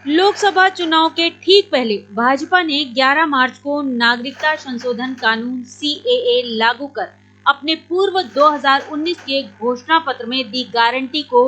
लोकसभा चुनाव के ठीक पहले भाजपा ने 11 मार्च को नागरिकता संशोधन कानून CAA लागू कर अपने पूर्व 2019 के घोषणा पत्र में दी गारंटी को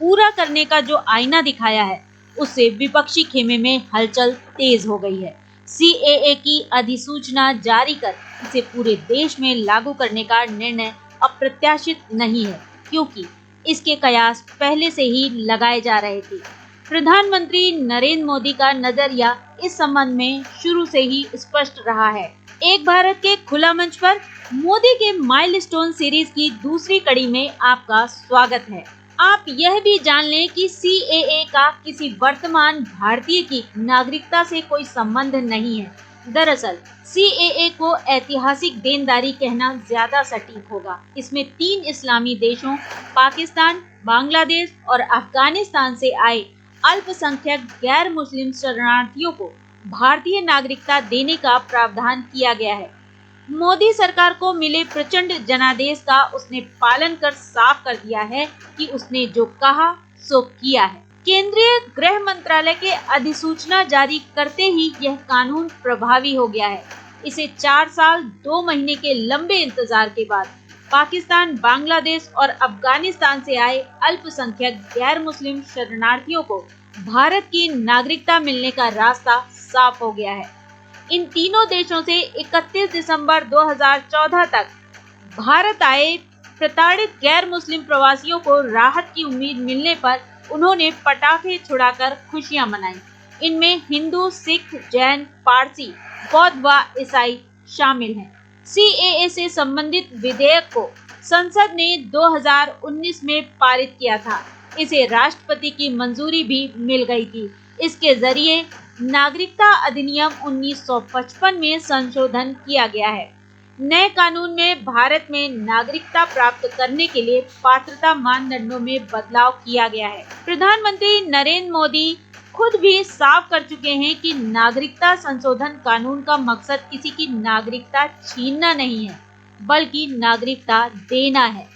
पूरा करने का जो आईना दिखाया है, उससे विपक्षी खेमे में हलचल तेज हो गई है। CAA की अधिसूचना जारी कर इसे पूरे देश में लागू करने का निर्णय अप्रत्याशित नहीं है, क्योंकि इसके कयास पहले से ही लगाए जा रहे थे। प्रधानमंत्री नरेंद्र मोदी का नजरिया इस संबंध में शुरू से ही स्पष्ट रहा है। एक भारत के खुला मंच पर मोदी के माइलस्टोन सीरीज की दूसरी कड़ी में आपका स्वागत है। आप यह भी जान लें कि CAA का किसी वर्तमान भारतीय की नागरिकता से कोई संबंध नहीं है। दरअसल CAA को ऐतिहासिक देनदारी कहना ज्यादा सटीक होगा। इसमें 3 इस्लामी देशों पाकिस्तान, बांग्लादेश और अफगानिस्तान से आए अल्पसंख्यक गैर मुस्लिम शरणार्थियों को भारतीय नागरिकता देने का प्रावधान किया गया है। मोदी सरकार को मिले प्रचंड जनादेश का उसने पालन कर साफ कर दिया है कि उसने जो कहा सो किया है। केंद्रीय गृह मंत्रालय के अधिसूचना जारी करते ही यह कानून प्रभावी हो गया है। इसे 4 साल 2 महीने के लंबे इंतजार के बाद पाकिस्तान, बांग्लादेश और अफगानिस्तान से आए अल्पसंख्यक गैर मुस्लिम शरणार्थियों को भारत की नागरिकता मिलने का रास्ता साफ हो गया है। इन तीनों देशों से 31 दिसंबर 2014 तक भारत आए प्रताड़ित गैर मुस्लिम प्रवासियों को राहत की उम्मीद मिलने पर उन्होंने पटाखे छुड़ाकर खुशियां मनाई। इनमें हिंदू, सिख, जैन, पारसी, बौद्ध व ईसाई शामिल हैं। CAA से संबंधित विधेयक को संसद ने 2019 में पारित किया था। इसे राष्ट्रपति की मंजूरी भी मिल गई थी। इसके जरिए नागरिकता अधिनियम 1955 में संशोधन किया गया है। नए कानून में भारत में नागरिकता प्राप्त करने के लिए पात्रता मानदंडों में बदलाव किया गया है। प्रधानमंत्री नरेंद्र मोदी खुद भी साफ कर चुके हैं कि नागरिकता संशोधन कानून का मकसद किसी की नागरिकता छीनना नहीं है, बल्कि नागरिकता देना है।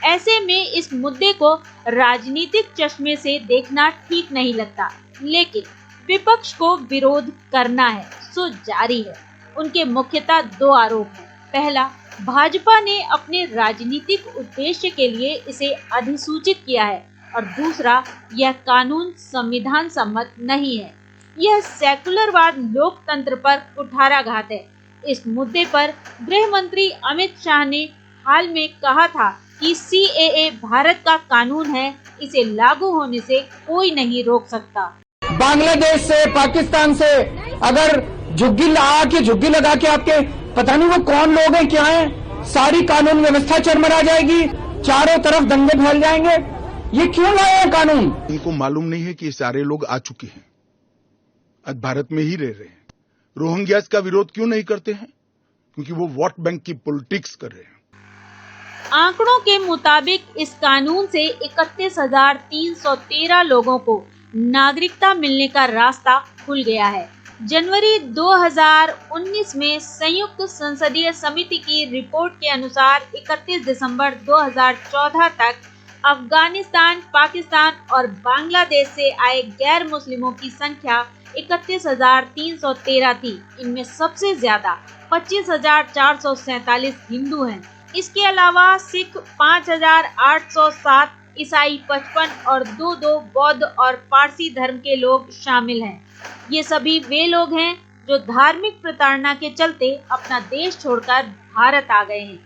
ऐसे में इस मुद्दे को राजनीतिक चश्मे से देखना ठीक नहीं लगता, लेकिन विपक्ष को विरोध करना है सो जारी है। उनके मुख्यतः 2 आरोप हैं। पहला, भाजपा ने अपने राजनीतिक उद्देश्य के लिए इसे अधिसूचित किया है, और दूसरा, यह कानून संविधान सम्मत नहीं है। यह सेकुलरवाद लोकतंत्र पर कुठाराघात है। इस मुद्दे पर गृह मंत्री अमित शाह ने हाल में कहा था कि CAA भारत का कानून है, इसे लागू होने से कोई नहीं रोक सकता। बांग्लादेश से, पाकिस्तान से अगर झुग्गी लगा के आपके पता नहीं वो कौन लोग हैं, क्या हैं, सारी कानून व्यवस्था चरमरा जाएगी, चारों तरफ दंगे फैल जाएंगे। ये क्यों लाया है कानून? उनको मालूम नहीं है कि ये सारे लोग आ चुके हैं, आज भारत में ही रह रहे हैं। रोहिंग्यास का विरोध क्यों नहीं करते हैं? क्योंकि वो वोट बैंक की पॉलिटिक्स कर रहे हैं। आंकड़ों के मुताबिक इस कानून से 31,313 लोगों को नागरिकता मिलने का रास्ता खुल गया है। जनवरी 2019 में संयुक्त संसदीय समिति की रिपोर्ट के अनुसार 31 दिसंबर 2014 तक अफगानिस्तान, पाकिस्तान और बांग्लादेश से आए गैर मुस्लिमों की संख्या 31,313 थी। इनमें सबसे ज्यादा 25,447 हिंदू हैं। इसके अलावा सिख 5,807, ईसाई 55 और 2 बौद्ध और पारसी धर्म के लोग शामिल हैं। ये सभी वे लोग हैं जो धार्मिक प्रताड़ना के चलते अपना देश छोड़कर भारत आ गए हैं।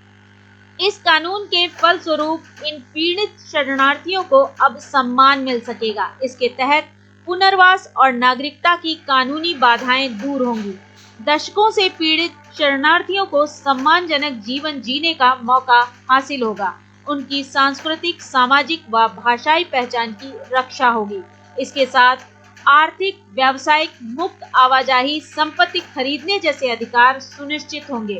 इस कानून के फलस्वरूप इन पीड़ित शरणार्थियों को अब सम्मान मिल सकेगा। इसके तहत पुनर्वास और नागरिकता की कानूनी बाधाएं दूर होंगी। दशकों से पीड़ित शरणार्थियों को सम्मानजनक जीवन जीने का मौका हासिल होगा। उनकी सांस्कृतिक, सामाजिक व भाषाई पहचान की रक्षा होगी। इसके साथ आर्थिक, व्यावसायिक, मुक्त आवाजाही, संपत्ति खरीदने जैसे अधिकार सुनिश्चित होंगे।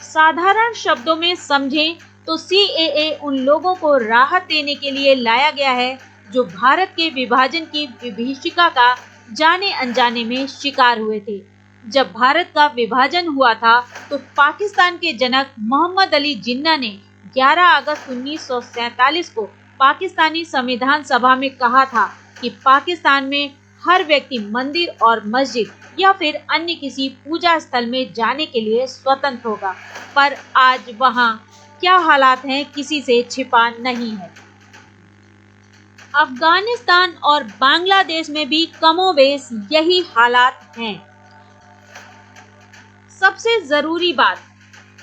साधारण शब्दों में समझें तो CAA उन लोगों को राहत देने के लिए लाया गया है जो भारत के विभाजन की विभीषिका का जाने अनजाने में शिकार हुए थे। जब भारत का विभाजन हुआ था तो पाकिस्तान के जनक मोहम्मद अली जिन्ना ने 11 अगस्त 1947 को पाकिस्तानी संविधान सभा में कहा था कि पाकिस्तान में हर व्यक्ति मंदिर और मस्जिद या फिर अन्य किसी पूजा स्थल में जाने के लिए स्वतंत्र होगा, पर आज वहां क्या हालात हैं किसी से छिपा नहीं है। अफगानिस्तान और बांग्लादेश में भी कमोबेश यही हालात हैं। सबसे जरूरी बात,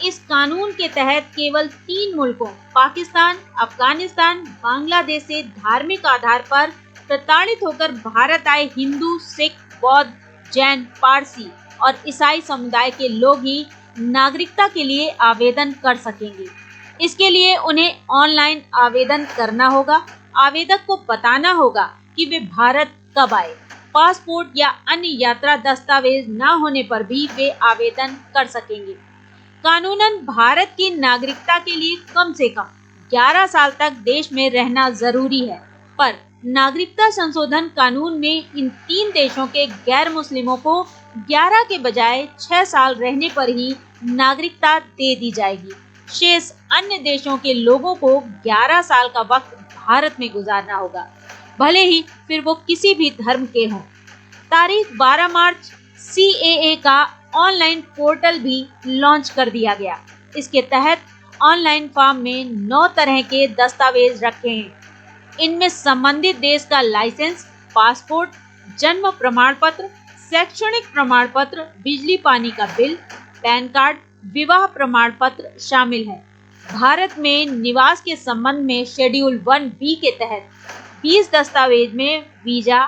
इस कानून के तहत केवल 3 मुल्कों पाकिस्तान, अफगानिस्तान, बांग्लादेश से धार्मिक आधार पर प्रताड़ित होकर भारत आए हिंदू, सिख, बौद्ध, जैन, पारसी और ईसाई समुदाय के लोग ही नागरिकता के लिए आवेदन कर सकेंगे। इसके लिए उन्हें ऑनलाइन आवेदन करना होगा। आवेदक को बताना होगा कि वे भारत कब आए। पासपोर्ट या अन्य यात्रा दस्तावेज न होने पर भी वे आवेदन कर सकेंगे। कानूनन भारत की नागरिकता के लिए कम से कम 11 साल तक देश में रहना जरूरी है, पर नागरिकता संशोधन कानून में इन 3 देशों के गैर मुस्लिमों को 11 के बजाय 6 साल रहने पर ही नागरिकता दे दी जाएगी। शेष अन्य देशों के लोगों को 11 साल का वक्त भारत में गुजारना होगा, भले ही फिर वो किसी भी धर्म के हों। तारीख 12 मार्च CAA का ऑनलाइन पोर्टल भी लॉन्च कर दिया गया। इसके तहत ऑनलाइन फॉर्म में 9 तरह के दस्तावेज रखे हैं। इनमें संबंधित देश का लाइसेंस, पासपोर्ट, जन्म प्रमाण पत्र, शैक्षणिक प्रमाण पत्र, बिजली पानी का बिल, पैन कार्ड, विवाह प्रमाण पत्र शामिल है। भारत में निवास के संबंध में शेड्यूल 1B के तहत 20 दस्तावेज में वीजा,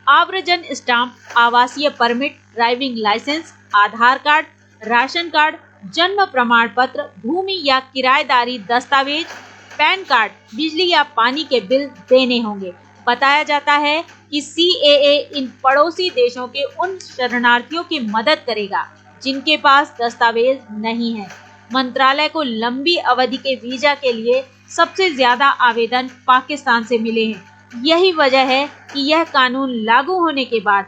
आव्रजन स्टाम्प, आवासीय परमिट, ड्राइविंग लाइसेंस, आधार कार्ड, राशन कार्ड, जन्म प्रमाण पत्र, भूमि या किराएदारी दस्तावेज, पैन कार्ड, बिजली या पानी के बिल देने होंगे। बताया जाता है कि CAA इन पड़ोसी देशों के उन शरणार्थियों की मदद करेगा जिनके पास दस्तावेज नहीं है। मंत्रालय को लंबी अवधि के वीजा के लिए सबसे ज्यादा आवेदन पाकिस्तान से मिले हैं। यही वजह है कि यह कानून लागू होने के बाद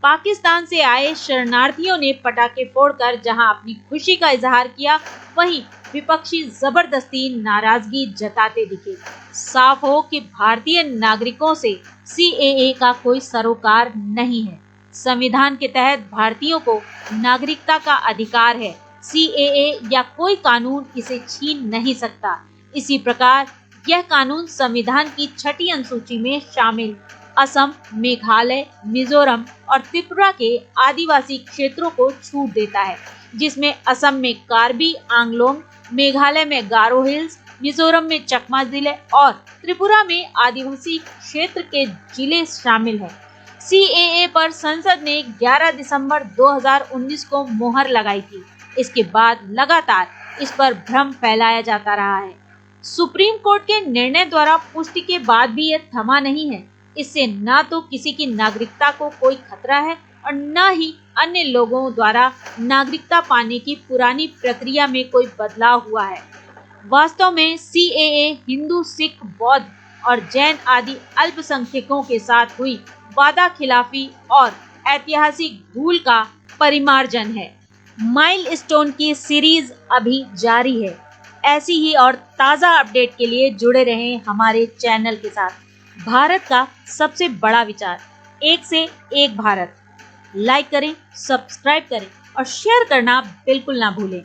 पाकिस्तान से आए शरणार्थियों ने पटाखे फोड़कर जहां अपनी खुशी का इजहार किया, वहीं विपक्षी जबरदस्ती नाराजगी जताते दिखे। साफ हो कि भारतीय नागरिकों से CAA का कोई सरोकार नहीं है। संविधान के तहत भारतीयों को नागरिकता का अधिकार है। CAA या कोई कानून इसे छीन नहीं सकता। इसी प्रकार यह कानून संविधान की 6ठी अनुसूची में शामिल असम, मेघालय, मिजोरम और त्रिपुरा के आदिवासी क्षेत्रों को छूट देता है, जिसमें असम में कार्बी आंगलोंग, मेघालय में गारो हिल्स, मिजोरम में चकमा जिले और त्रिपुरा में आदिवासी क्षेत्र के जिले शामिल हैं। CAA पर संसद ने 11 दिसंबर 2019 को मोहर लगाई थी। इसके बाद लगातार इस पर भ्रम फैलाया जाता रहा है। सुप्रीम कोर्ट के निर्णय द्वारा पुष्टि के बाद भी यह थमा नहीं है। इससे न तो किसी की नागरिकता को कोई खतरा है और न ही अन्य लोगों द्वारा नागरिकता पाने की पुरानी प्रक्रिया में कोई बदलाव हुआ है। वास्तव में CAA हिंदू, सिख, बौद्ध और जैन आदि अल्पसंख्यकों के साथ हुई वादा खिलाफी और ऐतिहासिक भूल का परिमार्जन है। माइलस्टोन की सीरीज अभी जारी है। ऐसी ही और ताज़ा अपडेट के लिए जुड़े रहें हमारे चैनल के साथ। भारत का सबसे बड़ा विचार, एक से एक भारत। लाइक करें, सब्सक्राइब करें और शेयर करना बिल्कुल ना भूलें।